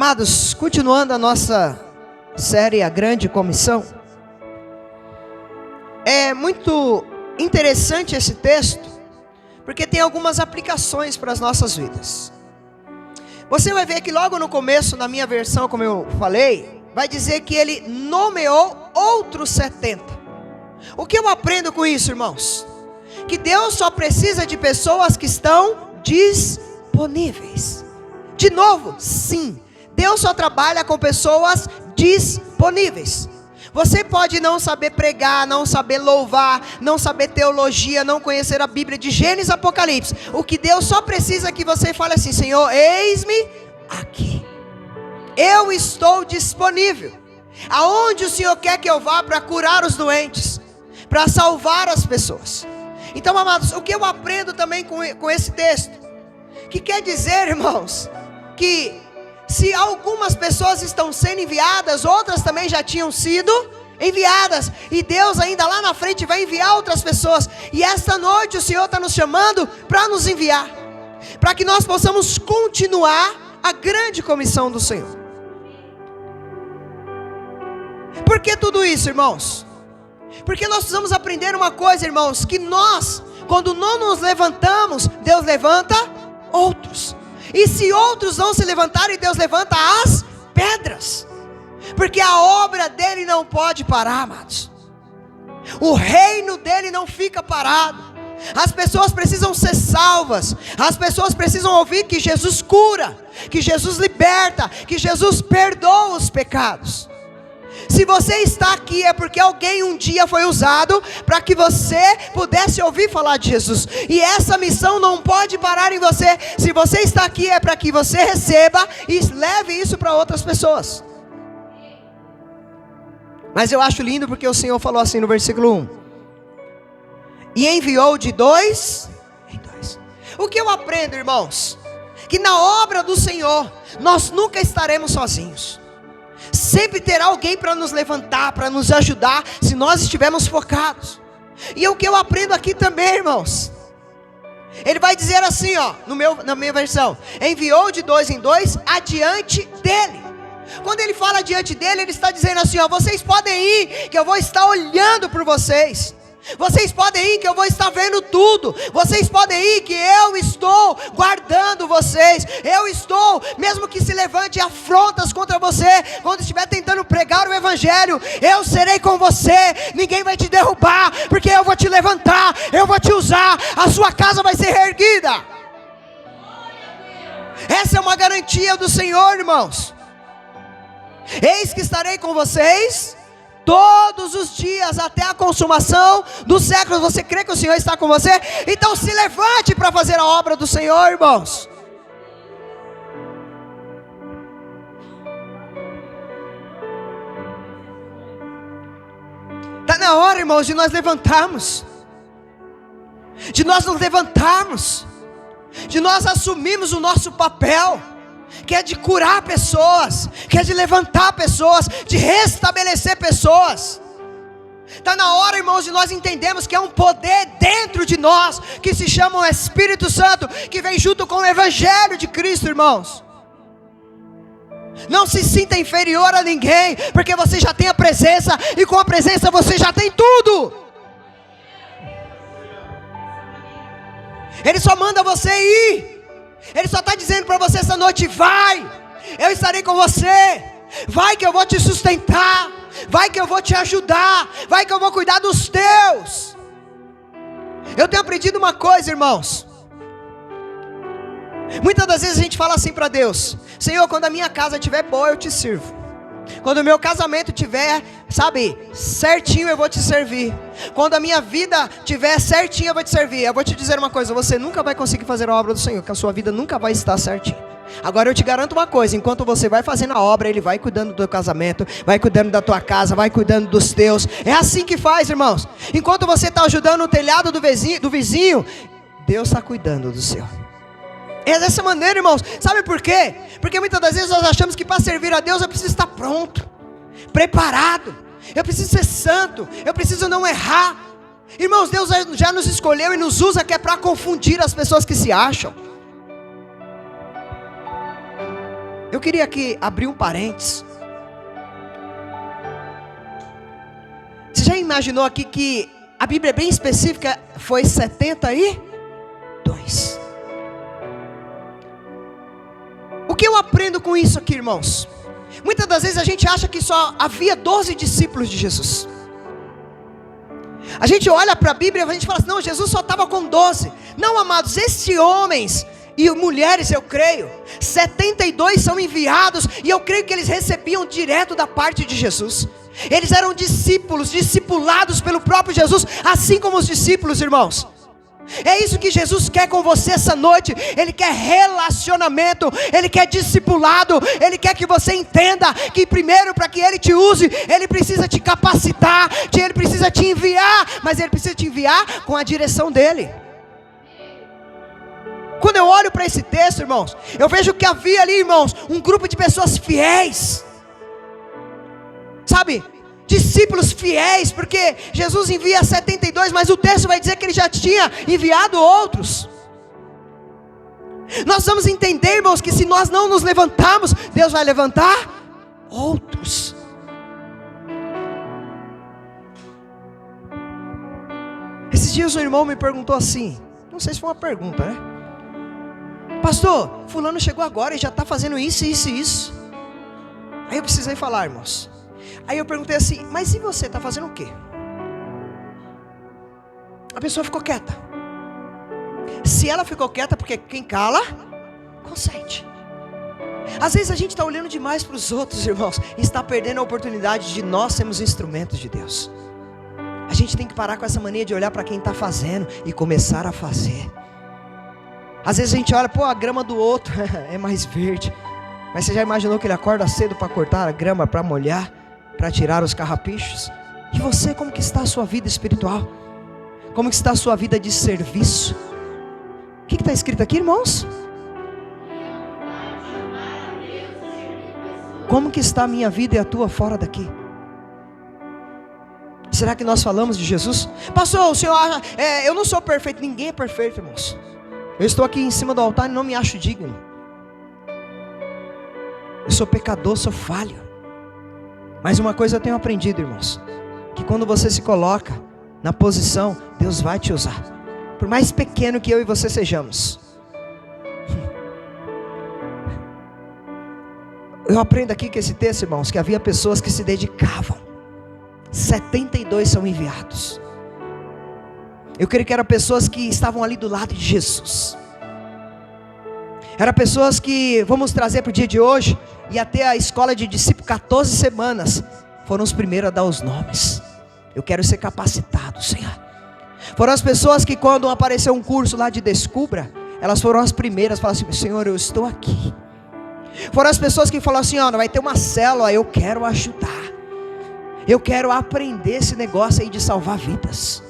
Amados, continuando a nossa série A Grande Comissão, é muito interessante esse texto, porque tem algumas aplicações para as nossas vidas. Você vai ver que logo no começo, na minha versão, como eu falei, vai dizer que ele nomeou outros 70. O que eu aprendo com isso, irmãos? Que Deus só precisa de pessoas que estão disponíveis. De novo, sim, Deus só trabalha com pessoas disponíveis. Você pode não saber pregar, não saber louvar, não saber teologia, não conhecer a Bíblia de Gênesis a Apocalipse. O que Deus só precisa é que você fale assim: Senhor, eis-me aqui. Eu estou disponível. Aonde o Senhor quer que eu vá para curar os doentes, para salvar as pessoas. Então, amados, o que eu aprendo também com esse texto? Que quer dizer, irmãos, que se algumas pessoas estão sendo enviadas, outras também já tinham sido enviadas. E Deus ainda lá na frente vai enviar outras pessoas. E esta noite o Senhor está nos chamando para nos enviar, para que nós possamos continuar a grande comissão do Senhor. Por que tudo isso, irmãos? Porque nós precisamos aprender uma coisa, irmãos, que nós, quando não nos levantamos, Deus levanta outros. E se outros não se levantarem, Deus levanta as pedras. Porque a obra dele não pode parar, amados. O reino dele não fica parado. As pessoas precisam ser salvas. As pessoas precisam ouvir que Jesus cura, que Jesus liberta, que Jesus perdoa os pecados. Se você está aqui é porque alguém um dia foi usado para que você pudesse ouvir falar de Jesus. E essa missão não pode parar em você. Se você está aqui é para que você receba e leve isso para outras pessoas. Mas eu acho lindo porque o Senhor falou assim no versículo 1: e enviou de 2 em 2. O que eu aprendo, irmãos? Que na obra do Senhor nós nunca estaremos sozinhos. Sempre terá alguém para nos levantar, para nos ajudar, se nós estivermos focados. E o que eu aprendo aqui também, irmãos, ele vai dizer assim, ó, na minha versão: enviou de 2 em 2 adiante dele. Quando ele fala adiante dele, ele está dizendo assim, ó: vocês podem ir, que eu vou estar olhando por vocês. Vocês podem ir, que eu vou estar vendo tudo. Vocês podem ir, que eu estou guardando vocês. Eu estou, mesmo que se levante afrontas contra você, quando estiver tentando pregar o evangelho, eu serei com você. Ninguém vai te derrubar, porque eu vou te levantar, eu vou te usar. A sua casa vai ser reerguida. Essa é uma garantia do Senhor, irmãos. Eis que estarei com vocês todos os dias, até a consumação dos séculos. Você crê que o Senhor está com você? Então se levante para fazer a obra do Senhor, irmãos. Está na hora, irmãos, de nós levantarmos, de nós nos levantarmos, de nós assumirmos o nosso papel, que é de curar pessoas, que é de levantar pessoas, de restabelecer pessoas. Está na hora, irmãos, de nós entendermos que é um poder dentro de nós, que se chama o Espírito Santo, que vem junto com o Evangelho de Cristo, irmãos. Não se sinta inferior a ninguém, porque você já tem a presença, e com a presença você já tem tudo. Ele só manda você ir. Ele só está dizendo para você essa noite: vai, eu estarei com você. Vai que eu vou te sustentar. Vai que eu vou te ajudar. Vai que eu vou cuidar dos teus. Eu tenho aprendido uma coisa, irmãos. Muitas das vezes a gente fala assim para Deus: Senhor, quando a minha casa estiver boa, eu te sirvo. Quando o meu casamento estiver, sabe, certinho, eu vou te servir. Quando a minha vida estiver certinha, eu vou te servir. Eu vou te dizer uma coisa: você nunca vai conseguir fazer a obra do Senhor, que a sua vida nunca vai estar certinha. Agora eu te garanto uma coisa: enquanto você vai fazendo a obra, Ele vai cuidando do teu casamento, vai cuidando da tua casa, vai cuidando dos teus. É assim que faz, irmãos. Enquanto você está ajudando o telhado do vizinho, Deus está cuidando do seu. É dessa maneira, irmãos. Sabe por quê? Porque muitas das vezes nós achamos que para servir a Deus eu preciso estar pronto, preparado. Eu preciso ser santo, eu preciso não errar. Irmãos, Deus já nos escolheu e nos usa, que é para confundir as pessoas que se acham. queria aqui abrir um parênteses. Você já imaginou aqui que a Bíblia é bem específica, foi 72? O que eu aprendo com isso aqui, irmãos? Muitas das vezes a gente acha que só havia 12 discípulos de Jesus. A gente olha para a Bíblia e a gente fala assim, não, Jesus só estava com 12. Não, amados, esses homens e mulheres, eu creio, 72 são enviados, e eu creio que eles recebiam direto da parte de Jesus. Eles eram discípulos, discipulados pelo próprio Jesus, assim como os discípulos, irmãos. É isso que Jesus quer com você essa noite. Ele quer relacionamento, Ele quer discipulado. Ele quer que você entenda que primeiro, para que Ele te use, Ele precisa te capacitar, Ele precisa te enviar, mas Ele precisa te enviar com a direção dEle. Quando eu olho para esse texto, irmãos, eu vejo que havia ali, irmãos, um grupo de pessoas fiéis, sabe, discípulos fiéis, porque Jesus envia 72, mas o texto vai dizer que Ele já tinha enviado outros. Nós vamos entender, irmãos, que se nós não nos levantarmos, Deus vai levantar outros. Esses dias um irmão me perguntou assim, não sei se foi uma pergunta, né? Pastor, fulano chegou agora e já está fazendo isso, isso e isso. Aí eu precisei falar, irmãos. Aí eu perguntei assim, mas e você, está fazendo o quê? A pessoa ficou quieta. Se ela ficou quieta, porque quem cala, consente. Às vezes a gente está olhando demais para os outros, irmãos, e está perdendo a oportunidade de nós sermos instrumentos de Deus. A gente tem que parar com essa mania de olhar para quem está fazendo e começar a fazer. Às vezes a gente olha, pô, a grama do outro é mais verde. Mas você já imaginou que ele acorda cedo para cortar a grama, para molhar, para tirar os carrapichos? E você, como que está a sua vida espiritual? Como que está a sua vida de serviço? O que está escrito aqui, irmãos? Como que está a minha vida e a tua fora daqui? Será que nós falamos de Jesus? Pastor, o senhor acha, eu não sou perfeito. Ninguém é perfeito, irmãos. Eu estou aqui em cima do altar e não me acho digno. Eu sou pecador, sou falho. Mas uma coisa eu tenho aprendido, irmãos, que quando você se coloca na posição, Deus vai te usar. Por mais pequeno que eu e você sejamos. Eu aprendo aqui com esse texto, irmãos, que havia pessoas que se dedicavam. 72 são enviados. Eu creio que eram pessoas que estavam ali do lado de Jesus. Eram pessoas que, vamos trazer para o dia de hoje, e até a escola de discípulo, 14 semanas, foram os primeiros a dar os nomes. Eu quero ser capacitado, Senhor. Foram as pessoas que quando apareceu um curso lá de Descubra, elas foram as primeiras a falar assim, Senhor, eu estou aqui. Foram as pessoas que falaram assim, ó, vai ter uma célula, eu quero ajudar. Eu quero aprender esse negócio aí de salvar vidas.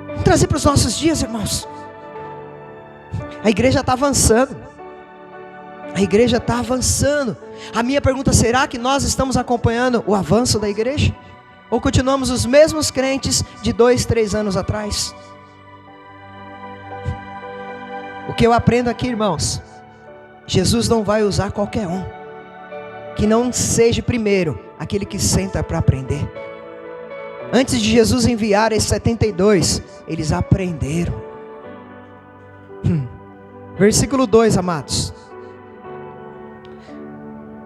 Vamos trazer para os nossos dias, irmãos. A igreja está avançando. A igreja está avançando. A minha pergunta, será que nós estamos acompanhando o avanço da igreja? Ou continuamos os mesmos crentes de 2, 3 anos atrás? O que eu aprendo aqui, irmãos, Jesus não vai usar qualquer um que não seja primeiro aquele que senta para aprender. Antes de Jesus enviar esses 72, eles aprenderam. Versículo 2, amados.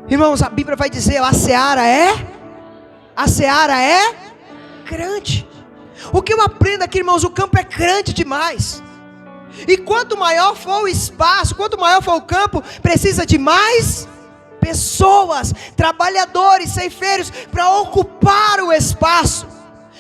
Irmãos, a Bíblia vai dizer, a seara é grande. O que eu aprendo aqui, irmãos, o campo é grande demais. E quanto maior for o espaço, quanto maior for o campo, precisa de mais pessoas, trabalhadores, ceifeiros, para ocupar o espaço.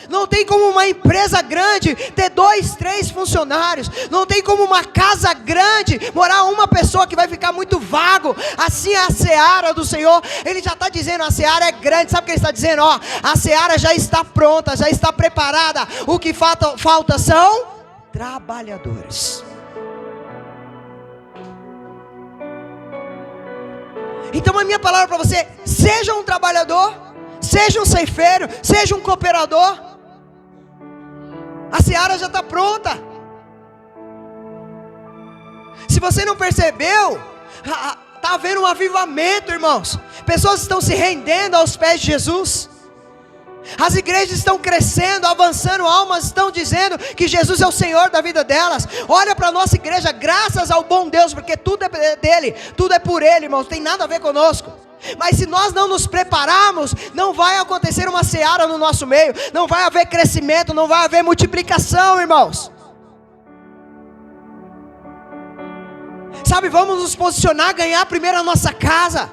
Não tem como uma empresa grande ter 2, 3 funcionários. Não tem como uma casa grande morar uma pessoa que vai ficar muito vago. Assim é a seara do Senhor. Ele já está dizendo, a seara é grande. Sabe o que ele está dizendo? Ó, a seara já está pronta, já está preparada. O que falta são trabalhadores. Então a minha palavra para você, seja um trabalhador, seja um ceifeiro, seja um cooperador. A seara já está pronta. Se você não percebeu, Está havendo um avivamento, irmãos. Pessoas estão se rendendo aos pés de Jesus. As igrejas estão crescendo, avançando, almas estão dizendo que Jesus é o Senhor da vida delas. Olha para a nossa igreja, graças ao bom Deus, porque tudo é dele, tudo é por ele, irmãos, não tem nada a ver conosco. Mas se nós não nos prepararmos, não vai acontecer uma seara no nosso meio, não vai haver crescimento, não vai haver multiplicação, irmãos. Sabe, vamos nos posicionar, ganhar primeiro a nossa casa,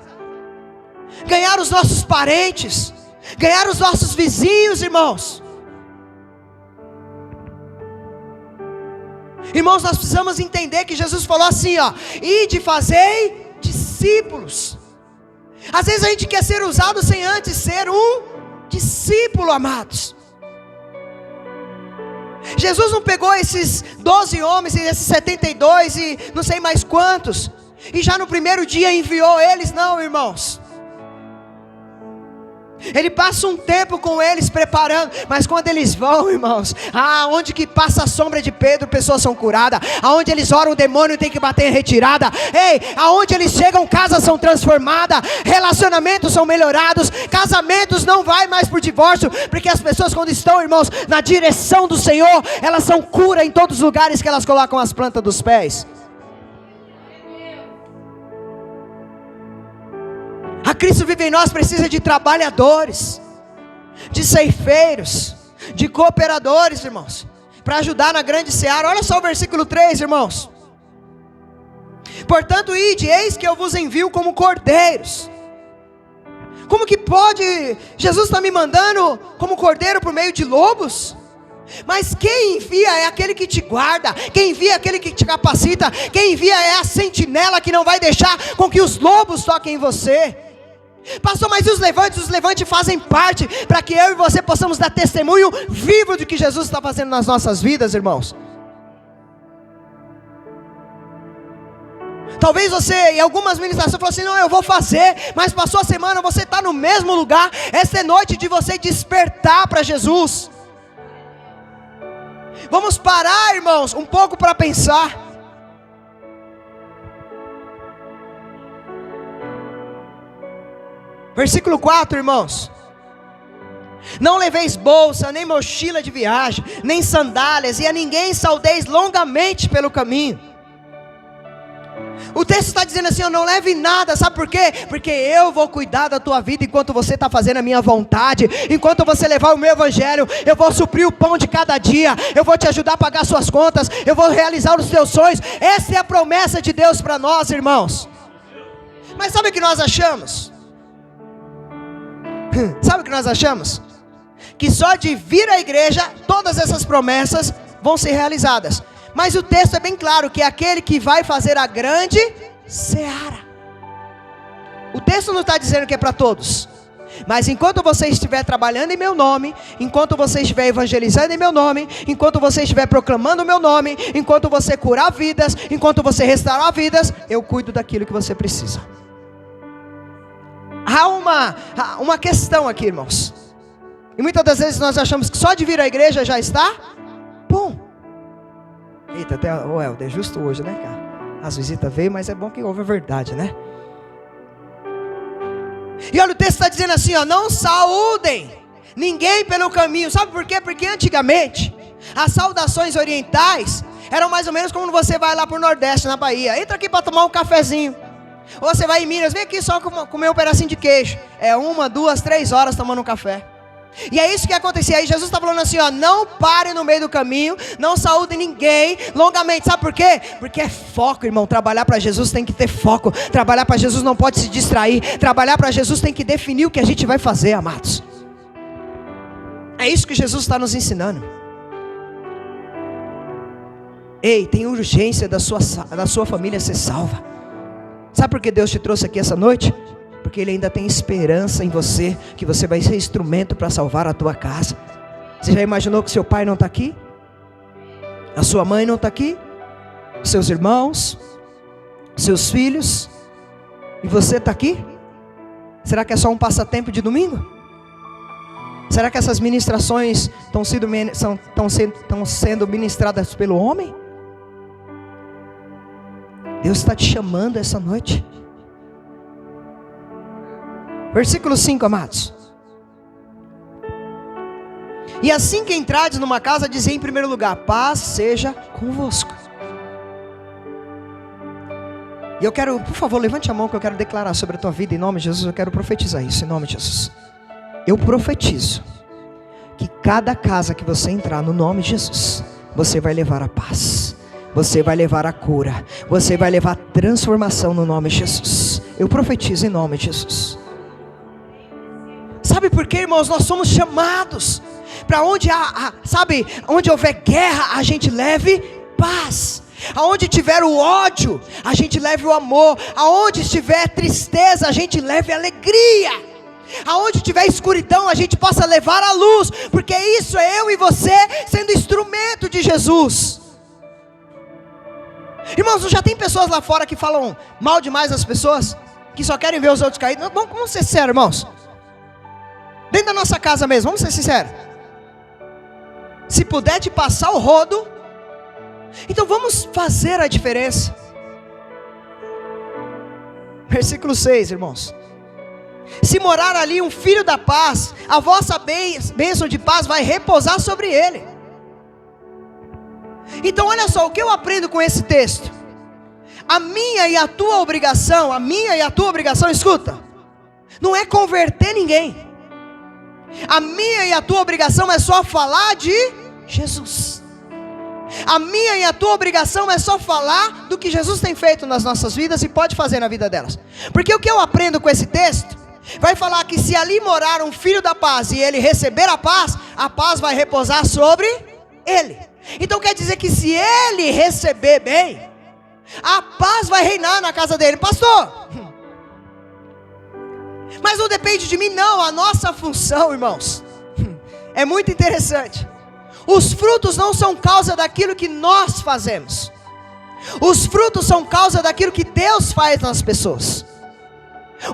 ganhar os nossos parentes, ganhar os nossos vizinhos, irmãos. Irmãos, nós precisamos entender que Jesus falou assim, ó: ide, fazei discípulos. Às vezes a gente quer ser usado sem antes ser um discípulo, amados. Jesus não pegou esses 12 homens e esses 72 e não sei mais quantos, e já no primeiro dia enviou eles, não, irmãos. Ele passa um tempo com eles preparando, mas quando eles vão, irmãos, aonde que passa a sombra de Pedro, pessoas são curadas. Aonde eles oram, o demônio tem que bater em retirada. Ei, aonde eles chegam, casas são transformadas, relacionamentos são melhorados, casamentos não vai mais por divórcio, porque as pessoas, quando estão, irmãos, na direção do Senhor, elas são cura em todos os lugares que elas colocam as plantas dos pés. A Cristo vive em nós precisa de trabalhadores, de ceifeiros, de cooperadores, irmãos, para ajudar na grande seara. Olha só o versículo 3, irmãos. Portanto, ide, eis que eu vos envio como cordeiros. Como que pode? Jesus está me mandando como cordeiro por meio de lobos? Mas quem envia é aquele que te guarda, quem envia é aquele que te capacita, quem envia é a sentinela que não vai deixar com que os lobos toquem em você. Pastor, mas e os levantes fazem parte, para que eu e você possamos dar testemunho vivo de que Jesus está fazendo nas nossas vidas, irmãos. Talvez você, em algumas ministrações, falou assim: não, eu vou fazer, mas passou a semana, você está no mesmo lugar. Essa é noite de você despertar para Jesus. Vamos parar, irmãos, um pouco para pensar. Versículo 4, irmãos: não leveis bolsa, nem mochila de viagem, nem sandálias, e a ninguém saudeis longamente pelo caminho. O texto está dizendo assim: eu não leve nada, sabe por quê? Porque eu vou cuidar da tua vida enquanto você está fazendo a minha vontade. Enquanto você levar o meu evangelho, eu vou suprir o pão de cada dia, eu vou te ajudar a pagar suas contas, eu vou realizar os teus sonhos. Essa é a promessa de Deus para nós, irmãos. Mas sabe o que nós achamos? Sabe o que nós achamos? Que só de vir à igreja, todas essas promessas vão ser realizadas. Mas o texto é bem claro, que é aquele que vai fazer a grande seara. O texto não está dizendo que é para todos. Mas enquanto você estiver trabalhando em meu nome, enquanto você estiver evangelizando em meu nome, enquanto você estiver proclamando o meu nome, enquanto você curar vidas, enquanto você restaurar vidas, eu cuido daquilo que você precisa. Há uma questão aqui, irmãos. E muitas das vezes nós achamos que só de vir à igreja já está bom. Eita, até o Helder, justo hoje, né, cara? As visitas veio, mas é bom que ouve a verdade, né? E olha, o texto está dizendo assim, ó: não saúdem ninguém pelo caminho. Sabe por quê? Porque antigamente as saudações orientais eram mais ou menos como você vai lá para o Nordeste, na Bahia. Entra aqui para tomar um cafezinho. Ou você vai em Minas, vem aqui só comer um pedacinho de queijo. É 1, 2, 3 horas tomando um café. E é isso que acontecia aí. Jesus está falando assim, ó: não parem no meio do caminho, não saúdem ninguém longamente. Sabe por quê? Porque é foco, irmão. Trabalhar para Jesus tem que ter foco. Trabalhar para Jesus não pode se distrair. Trabalhar para Jesus tem que definir o que a gente vai fazer, amados. É isso que Jesus está nos ensinando. Ei, tem urgência da sua família ser salva. Sabe por que Deus te trouxe aqui essa noite? Porque Ele ainda tem esperança em você, que você vai ser instrumento para salvar a tua casa. Você já imaginou que seu pai não está aqui? A sua mãe não está aqui? Seus irmãos? Seus filhos? E você está aqui? Será que é só um passatempo de domingo? Será que essas ministrações estão sendo ministradas pelo homem? Deus está te chamando essa noite. Versículo 5, amados. E assim que entrardes numa casa, dizei em primeiro lugar: paz seja convosco. E eu quero, por favor, levante a mão que eu quero declarar sobre a tua vida em nome de Jesus. Eu quero profetizar isso em nome de Jesus. Eu profetizo que cada casa que você entrar no nome de Jesus, você vai levar a paz, você vai levar a cura, você vai levar a transformação no nome de Jesus. Eu profetizo em nome de Jesus. Sabe por quê, irmãos? Nós somos chamados para onde onde houver guerra, a gente leve paz. Aonde tiver o ódio, a gente leve o amor. Aonde estiver tristeza, a gente leve alegria. Aonde tiver escuridão, a gente possa levar a luz. Porque isso é eu e você sendo instrumento de Jesus. Irmãos, já tem pessoas lá fora que falam mal demais das pessoas, que só querem ver os outros cair. Não, vamos ser sinceros, irmãos. Dentro da nossa casa mesmo, vamos ser sinceros. Se puder te passar o rodo, então vamos fazer a diferença. Versículo 6, irmãos. Se morar ali um filho da paz, a vossa bênção de paz vai repousar sobre ele. Então olha só, o que eu aprendo com esse texto? A minha e a tua obrigação, escuta, não é converter ninguém. A minha e a tua obrigação é só falar de Jesus. A minha e a tua obrigação é só falar do que Jesus tem feito nas nossas vidas e pode fazer na vida delas. Porque o que eu aprendo com esse texto, vai falar que se ali morar um filho da paz e ele receber a paz vai repousar sobre ele. Então quer dizer que se ele receber bem, a paz vai reinar na casa dele. Pastor, mas não depende de mim. Não, a nossa função, irmãos, é muito interessante. Os frutos não são causa daquilo que nós fazemos. Os frutos são causa daquilo que Deus faz nas pessoas.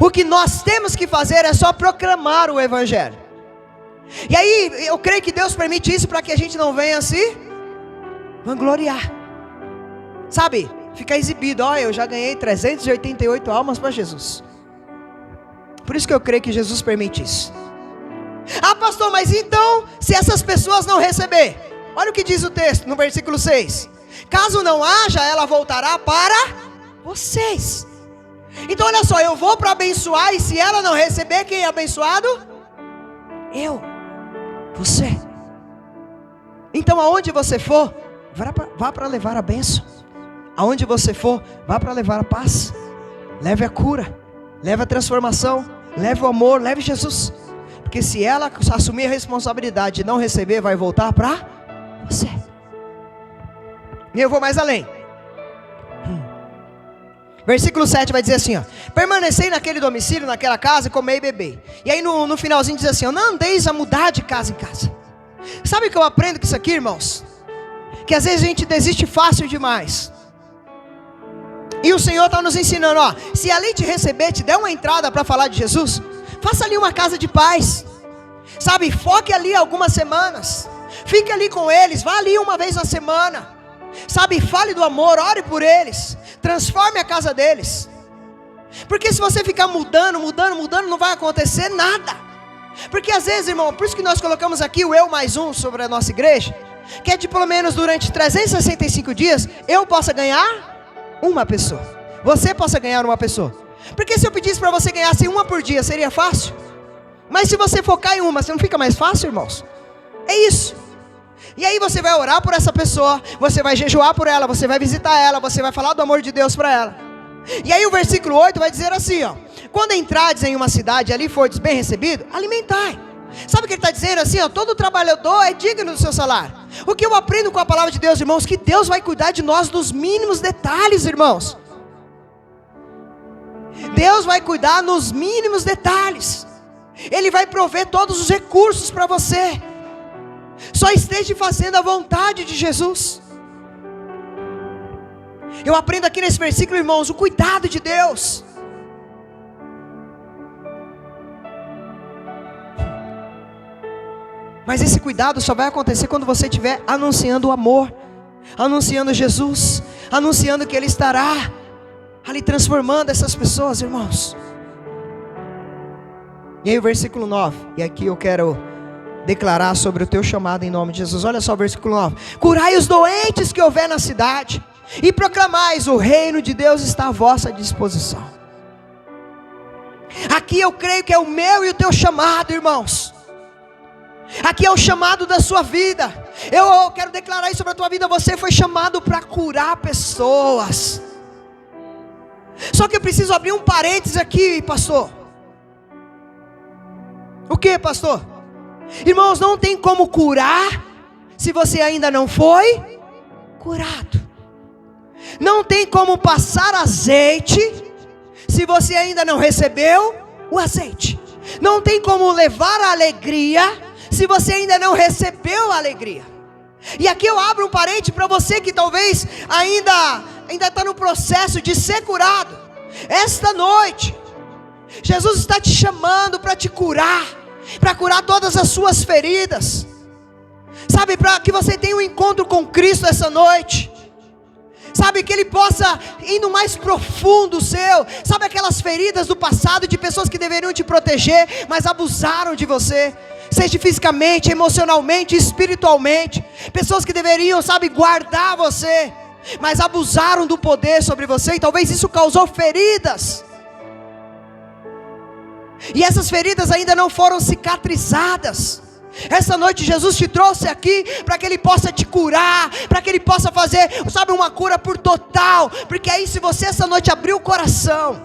O que nós temos que fazer é só proclamar o Evangelho. E aí, eu creio que Deus permite isso para que a gente não venha se vangloriar. Sabe, ficar exibido. Olha, eu já ganhei 388 almas para Jesus. Por isso que eu creio que Jesus permite isso. Ah, pastor, mas então, se essas pessoas não receber, olha o que diz o texto no versículo 6: caso não haja, ela voltará para vocês. Então olha só, eu vou para abençoar, e se ela não receber, quem é abençoado? Eu, você. Então aonde você for, vá para levar a bênção. Aonde você for, vá para levar a paz. Leve a cura, leve a transformação, leve o amor, leve Jesus. Porque se ela assumir a responsabilidade de não receber, vai voltar para você. E eu vou mais além. Versículo 7 vai dizer assim, ó: permanecei naquele domicílio, naquela casa, e comei e bebei. E aí no finalzinho diz assim, ó: não andeis a mudar de casa em casa. Sabe o que eu aprendo com isso aqui, irmãos? Que às vezes a gente desiste fácil demais. E o Senhor está nos ensinando, ó: se ali te receber, te der uma entrada para falar de Jesus, faça ali uma casa de paz. Sabe, foque ali algumas semanas. Fique ali com eles, vá ali uma vez na semana. Sabe, fale do amor, ore por eles. Transforme a casa deles. Porque se você ficar mudando, não vai acontecer nada. Porque às vezes, irmão, por isso que nós colocamos aqui o eu mais um sobre a nossa igreja, que é de pelo menos durante 365 dias, eu possa ganhar uma pessoa, você possa ganhar uma pessoa. Porque se eu pedisse para você ganhar assim, uma por dia, seria fácil? Mas se você focar em uma, você não fica mais fácil, irmãos? É isso. E aí você vai orar por essa pessoa, você vai jejuar por ela, você vai visitar ela, você vai falar do amor de Deus para ela. E aí o versículo 8 vai dizer assim, ó: quando entrardes em uma cidade e ali fordes bem recebido, alimentai. Sabe o que ele está dizendo assim, ó? Todo trabalhador é digno do seu salário. O que eu aprendo com a palavra de Deus, irmãos, que Deus vai cuidar de nós dos mínimos detalhes, irmãos. Deus vai cuidar nos mínimos detalhes. Ele vai prover todos os recursos para você. Só esteja fazendo a vontade de Jesus. Eu aprendo aqui nesse versículo, irmãos, o cuidado de Deus. Mas esse cuidado só vai acontecer quando você estiver anunciando o amor, anunciando Jesus, anunciando que Ele estará ali transformando essas pessoas, irmãos. E aí o versículo 9, e aqui eu quero declarar sobre o teu chamado em nome de Jesus. Olha só o versículo 9: curai os doentes que houver na cidade, e proclamais: o reino de Deus está à vossa disposição. Aqui eu creio que é o meu e o teu chamado, irmãos. Aqui é o chamado da sua vida. Eu quero declarar isso sobre a tua vida. Você foi chamado para curar pessoas. Só que eu preciso abrir um parênteses aqui, pastor. O que, pastor? Irmãos, não tem como curar se você ainda não foi curado. Não tem como passar azeite se você ainda não recebeu o azeite. Não tem como levar a alegria se você ainda não recebeu a alegria. E aqui eu abro um parênteses para você que talvez ainda está no processo de ser curado. Esta noite Jesus está te chamando para te curar, para curar todas as suas feridas, sabe, para que você tenha um encontro com Cristo essa noite, sabe, que Ele possa ir no mais profundo seu, sabe, aquelas feridas do passado de pessoas que deveriam te proteger, mas abusaram de você, seja fisicamente, emocionalmente, espiritualmente, pessoas que deveriam, sabe, guardar você, mas abusaram do poder sobre você, e talvez isso causou feridas, e essas feridas ainda não foram cicatrizadas. Essa noite Jesus te trouxe aqui para que Ele possa te curar, para que Ele possa fazer, sabe, uma cura por total, porque aí se você essa noite abrir o coração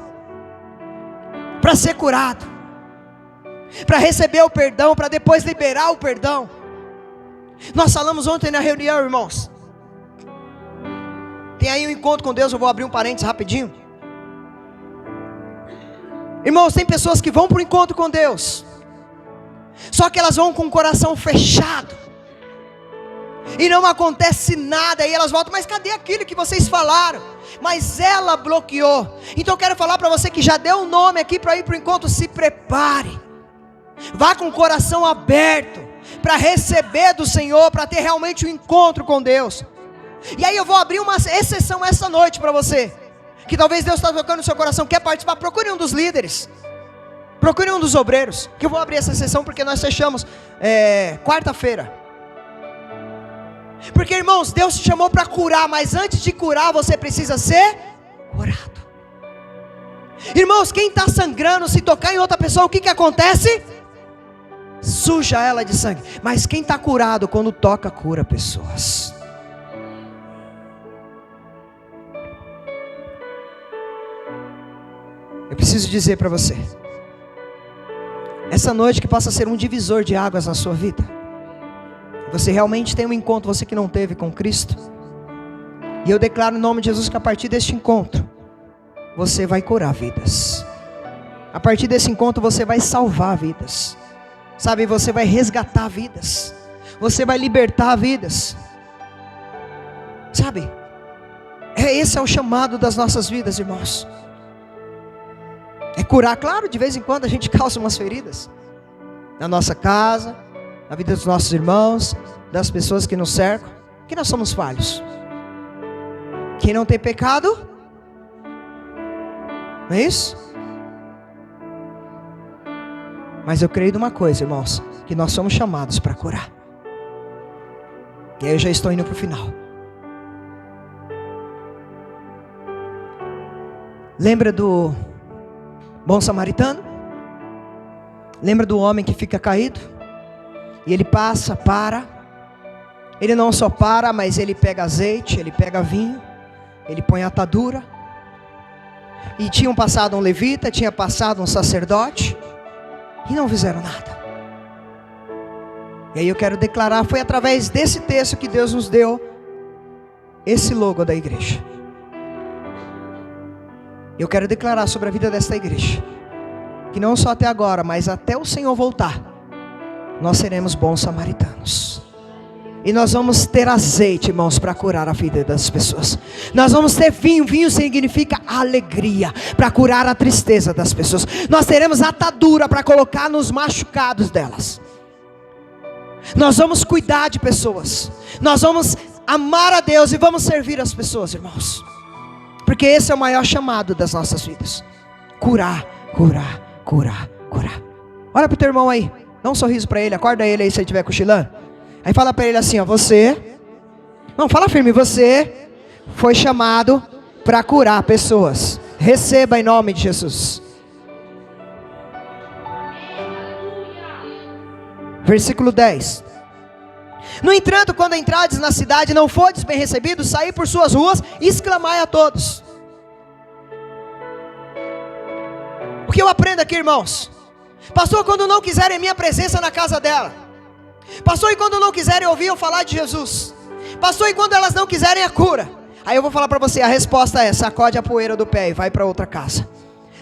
para ser curado, para receber o perdão, para depois liberar o perdão. Nós falamos ontem na reunião, irmãos, tem aí um encontro com Deus. Eu vou abrir um parênteses rapidinho. Irmãos, tem pessoas que vão para o encontro com Deus, só que elas vão com o coração fechado, e não acontece nada, e elas voltam: mas cadê aquilo que vocês falaram? Mas ela bloqueou. Então eu quero falar para você que já deu um nome aqui para ir para o encontro: se prepare, vá com o coração aberto, para receber do Senhor, para ter realmente um encontro com Deus. E aí eu vou abrir uma exceção essa noite para você, que talvez Deus está tocando no seu coração, quer participar. Procure um dos líderes, procure um dos obreiros, que eu vou abrir essa sessão porque nós fechamos quarta-feira. Porque, irmãos, Deus te chamou para curar, mas antes de curar você precisa ser curado. Irmãos, quem está sangrando, se tocar em outra pessoa, o que acontece? Suja ela de sangue. Mas quem está curado, quando toca, cura pessoas. Eu preciso dizer para você, essa noite que possa ser um divisor de águas na sua vida. Você realmente tem um encontro, você que não teve com Cristo. E eu declaro em nome de Jesus que a partir deste encontro, você vai curar vidas. A partir desse encontro você vai salvar vidas. Sabe, você vai resgatar vidas. Você vai libertar vidas. Sabe, esse é o chamado das nossas vidas, irmãos. É curar, claro, de vez em quando a gente causa umas feridas. Na nossa casa, na vida dos nossos irmãos, das pessoas que nos cercam, que nós somos falhos. Quem não tem pecado, não é isso? Mas eu creio numa coisa, irmãos, que nós somos chamados para curar. E aí eu já estou indo para o final. Lembra do bom samaritano? Lembra do homem que fica caído? E ele passa, para. Ele não só para, mas ele pega azeite, ele pega vinho, ele põe atadura. E tinham passado um levita, tinha passado um sacerdote, e não fizeram nada. E aí eu quero declarar, foi através desse texto que Deus nos deu esse logo da igreja. Eu quero declarar sobre a vida desta igreja, que não só até agora, mas até o Senhor voltar, nós seremos bons samaritanos. E nós vamos ter azeite, irmãos, para curar a vida das pessoas. Nós vamos ter vinho. Vinho significa alegria, para curar a tristeza das pessoas. Nós teremos atadura para colocar nos machucados delas. Nós vamos cuidar de pessoas. Nós vamos amar a Deus e vamos servir as pessoas, irmãos. Porque esse é o maior chamado das nossas vidas. Curar, curar, curar, curar. Olha pro teu irmão aí, dá um sorriso para ele, acorda ele aí se ele estiver cochilando. Aí fala para ele assim, ó, não, fala firme, você foi chamado para curar pessoas. Receba em nome de Jesus. Versículo 10. No entanto, quando entrades na cidade, não fodes bem recebidos, saí por suas ruas e exclamai a todos. O que eu aprendo aqui, irmãos? Pastor, quando não quiserem a minha presença na casa dela. Pastor, e quando não quiserem ouvir eu falar de Jesus. Pastor, e quando elas não quiserem a cura. Aí eu vou falar para você, a resposta é: sacode a poeira do pé e vai para outra casa.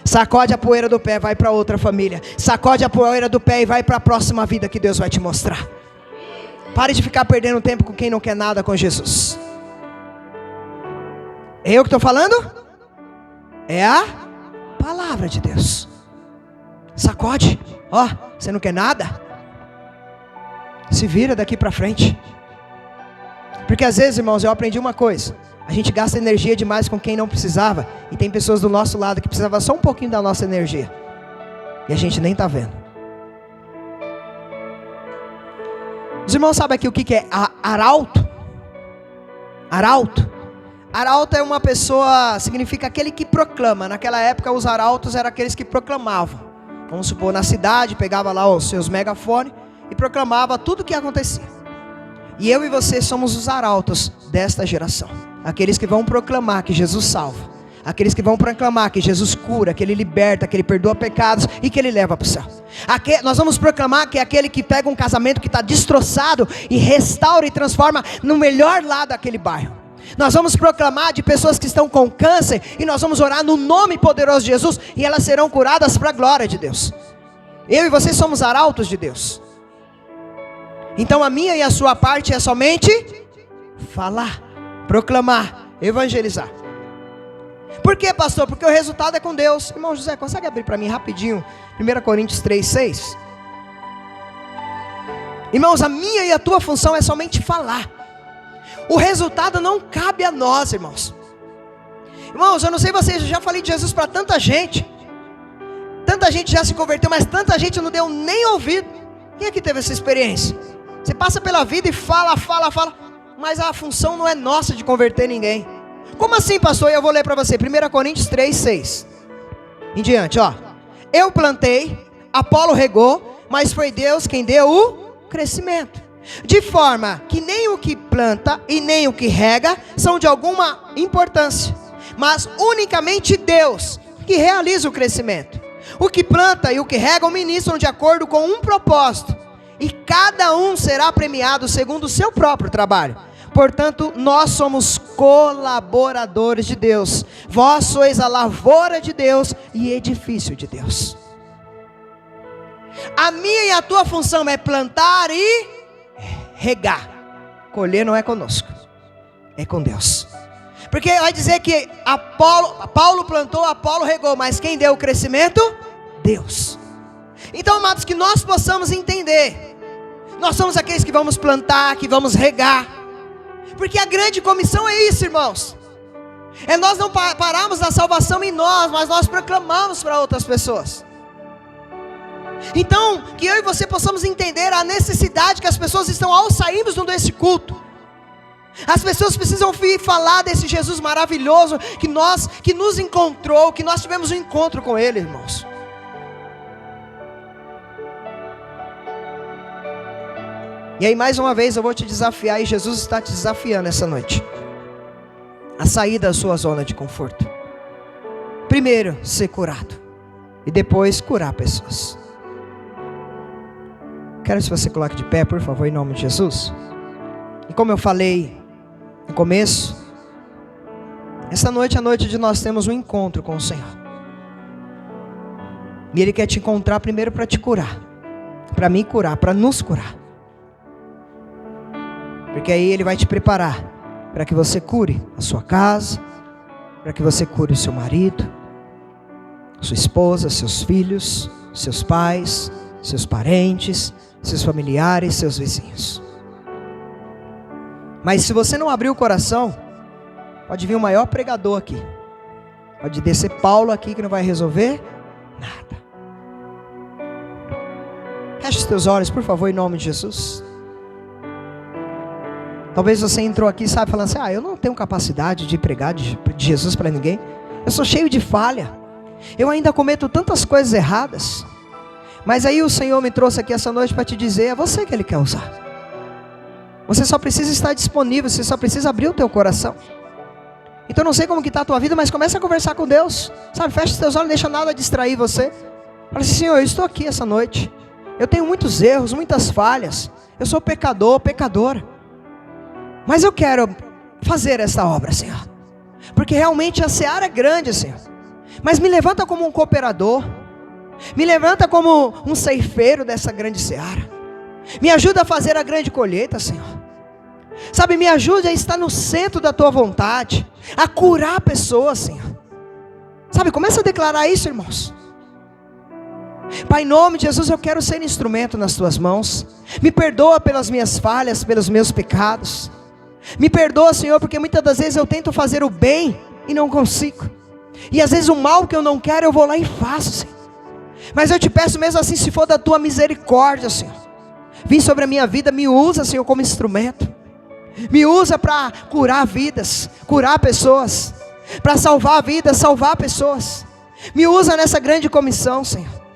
Sacode a poeira do pé, vai para outra família. Sacode a poeira do pé e vai para a próxima vida que Deus vai te mostrar. Pare de ficar perdendo tempo com quem não quer nada com Jesus. É eu que estou falando? É a palavra de Deus. Sacode. Ó, você não quer nada? Se vira daqui para frente. Porque às vezes, irmãos, eu aprendi uma coisa. A gente gasta energia demais com quem não precisava. E tem pessoas do nosso lado que precisavam só um pouquinho da nossa energia. E a gente nem está vendo. Os irmãos sabem aqui o que é arauto? Arauto? Arauto é uma pessoa, significa aquele que proclama. Naquela época os arautos eram aqueles que proclamavam. Vamos supor, na cidade, pegava lá os seus megafones e proclamava tudo o que acontecia. E eu e você somos os arautos desta geração. Aqueles que vão proclamar que Jesus salva. Aqueles que vão proclamar que Jesus cura, que Ele liberta, que Ele perdoa pecados e que Ele leva para o céu. Nós vamos proclamar que é aquele que pega um casamento que está destroçado e restaura e transforma no melhor lado daquele bairro. Nós vamos proclamar de pessoas que estão com câncer e nós vamos orar no nome poderoso de Jesus e elas serão curadas para a glória de Deus. Eu e você somos arautos de Deus. Então a minha e a sua parte é somente falar, proclamar, evangelizar. Por quê, pastor? Porque o resultado é com Deus. Irmão José, consegue abrir para mim rapidinho 1 Coríntios 3:6? Irmãos, a minha e a tua função é somente falar. O resultado não cabe a nós, irmãos. Irmãos, eu não sei vocês, eu já falei de Jesus para tanta gente. Tanta gente já se converteu, mas tanta gente não deu nem ouvido. Quem aqui teve essa experiência? Você passa pela vida e fala, mas a função não é nossa de converter ninguém. Como assim, pastor? Eu vou ler para você, 1 Coríntios 3:6 em diante, ó. Eu plantei, Apolo regou, mas foi Deus quem deu o crescimento. De forma que nem o que planta e nem o que rega são de alguma importância, mas unicamente Deus que realiza o crescimento. O que planta e o que rega o ministram de acordo com um propósito, e cada um será premiado segundo o seu próprio trabalho. Portanto, nós somos colaboradores de Deus. Vós sois a lavoura de Deus e edifício de Deus. A minha e a tua função é plantar e regar. Colher não é conosco, é com Deus. Porque vai dizer que Paulo plantou, Apolo regou, mas quem deu o crescimento? Deus. Então, amados, que nós possamos entender. Nós somos aqueles que vamos plantar, que vamos regar. Porque a grande comissão é isso, irmãos. É nós não pararmos a salvação em nós, mas nós proclamamos para outras pessoas. Então, que eu e você possamos entender a necessidade que as pessoas estão ao sairmos desse culto. As pessoas precisam vir falar desse Jesus maravilhoso que nos encontrou, que nós tivemos um encontro com Ele, irmãos. E aí mais uma vez eu vou te desafiar, e Jesus está te desafiando essa noite a sair da sua zona de conforto. Primeiro, ser curado, e depois curar pessoas. Quero que você coloque de pé, por favor, em nome de Jesus. E como eu falei no começo, essa noite é a noite de nós termos um encontro com o Senhor. E Ele quer te encontrar primeiro para te curar, para me curar, para nos curar. Porque aí Ele vai te preparar para que você cure a sua casa, para que você cure o seu marido, sua esposa, seus filhos, seus pais, seus parentes, seus familiares, seus vizinhos. Mas se você não abrir o coração, pode vir o maior pregador aqui, pode descer Paulo aqui que não vai resolver nada. Feche os teus olhos, por favor, em nome de Jesus. Talvez você entrou aqui, sabe, falando assim: eu não tenho capacidade de pregar de Jesus para ninguém. Eu sou cheio de falha. Eu ainda cometo tantas coisas erradas. Mas aí o Senhor me trouxe aqui essa noite para te dizer: é você que Ele quer usar. Você só precisa estar disponível, você só precisa abrir o teu coração. Então não sei como que está a tua vida, mas começa a conversar com Deus. Sabe, fecha os teus olhos, não deixa nada distrair você. Fala assim: Senhor, eu estou aqui essa noite. Eu tenho muitos erros, muitas falhas. Eu sou pecador, pecadora. Mas eu quero fazer essa obra, Senhor. Porque realmente a seara é grande, Senhor. Mas me levanta como um cooperador. Me levanta como um ceifeiro dessa grande seara. Me ajuda a fazer a grande colheita, Senhor. Sabe, me ajude a estar no centro da tua vontade. A curar pessoas, Senhor. Sabe, começa a declarar isso, irmãos. Pai, em nome de Jesus, eu quero ser instrumento nas tuas mãos. Me perdoa pelas minhas falhas, pelos meus pecados. Me perdoa, Senhor, porque muitas das vezes eu tento fazer o bem e não consigo. E às vezes o mal que eu não quero, eu vou lá e faço, Senhor. Mas eu te peço mesmo assim, se for da tua misericórdia, Senhor, vem sobre a minha vida, me usa, Senhor, como instrumento. Me usa para curar vidas, curar pessoas, para salvar vidas, salvar pessoas. Me usa nessa grande comissão, Senhor.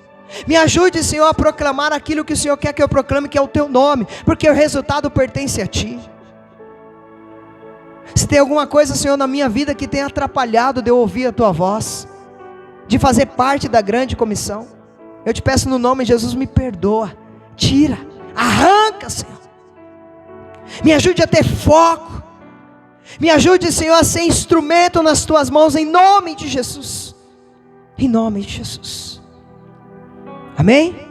Me ajude, Senhor, a proclamar aquilo que o Senhor quer que eu proclame, que é o teu nome, porque o resultado pertence a ti. Se tem alguma coisa, Senhor, na minha vida que tenha atrapalhado de eu ouvir a tua voz, de fazer parte da grande comissão, eu te peço no nome de Jesus, me perdoa, tira, arranca, Senhor. Me ajude a ter foco. Me ajude, Senhor, a ser instrumento nas tuas mãos, em nome de Jesus. Em nome de Jesus. Amém?